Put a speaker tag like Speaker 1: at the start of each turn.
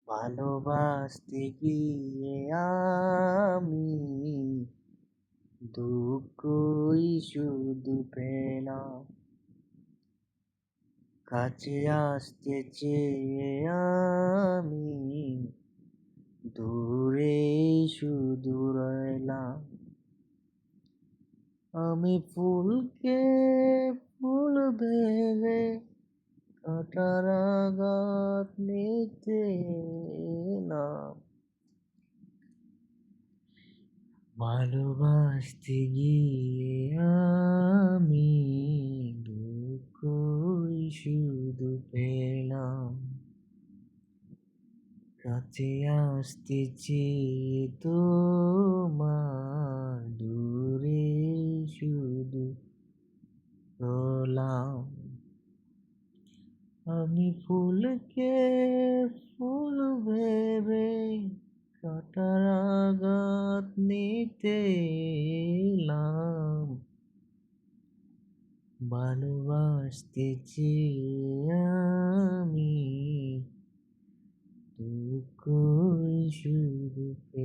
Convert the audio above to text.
Speaker 1: ভালোবাসতে গিয়ে আমি দুঃখই শুধু পেলাম। কাছে আসতে চেয়ে আমি দূরে শুধু রইলাম। আমি ফুলকে ফুল ভেবে কাঁটার আঘাত নিতে এলাম। ভালোবাসতে গিয়ে আমি দুঃখই শুধু পেলাম। কাছে আসতে চেয়ে তোমার দূরে শুধু রলাম। আমি ফুলকে ফুল ভেবে কাঁটার আঘাত নিতে এলাম। ভালোবাসতে চেয়ে আমি